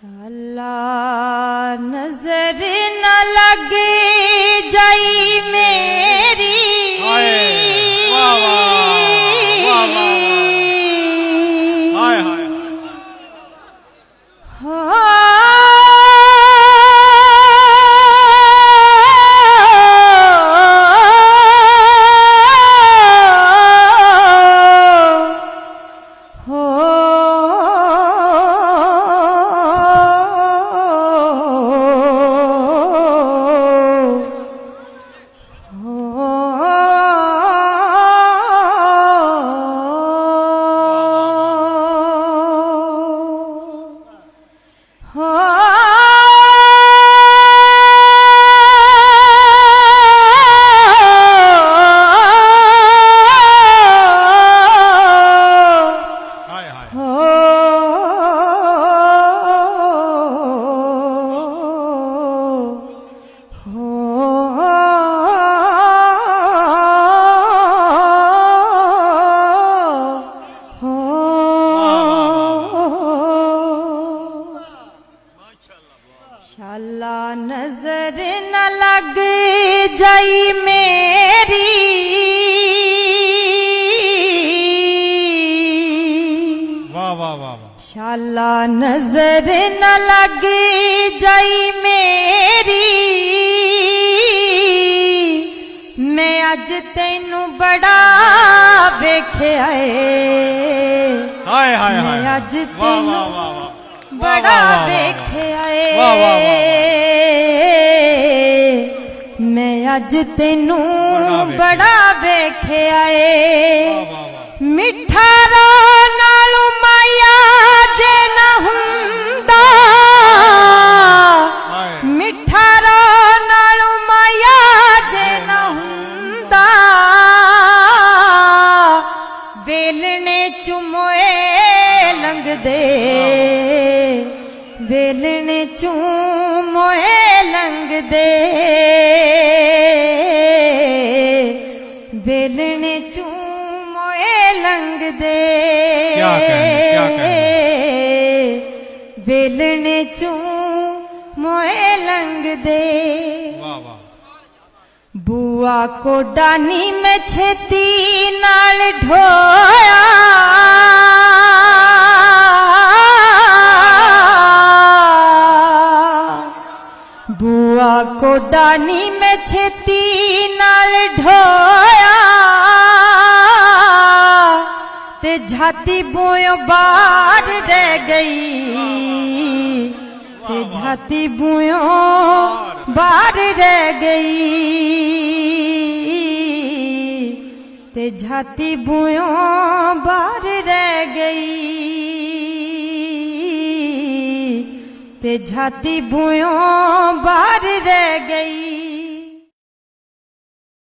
अल्लाह नजर न लग जाई मेरी। वाह वाह वाह वाह हाय हाय शाला नजर न लग जाई मेरी। वाह वाह वाह शाला नजर न लग जाई मेरी। मैं अज तेनू बड़ा वेख्या हाय हाय मैं अज तेनू बड़ा वेख्या मैं अज तेनू बड़ा वेख्या मिठा रो नालू माया जे ना हुंदा। मिठा रो नालू माया जे ना हुंदा। बेलने चुमोए लंघदे बेलने चूमोए लंघदे बेलने चूमोए लंघदे बेलने चूमोए लंघदे। बुआ को डानी में छेती नाल ढोया। बुआ को डानी में छेती नाल ढोया। ते झाती बुयों बाहर रह गई। ते झाती बुयों बाहर रह गई। ते झाती बुयों बाहर रह गई। ते झाती बुयों बाहर रह गई।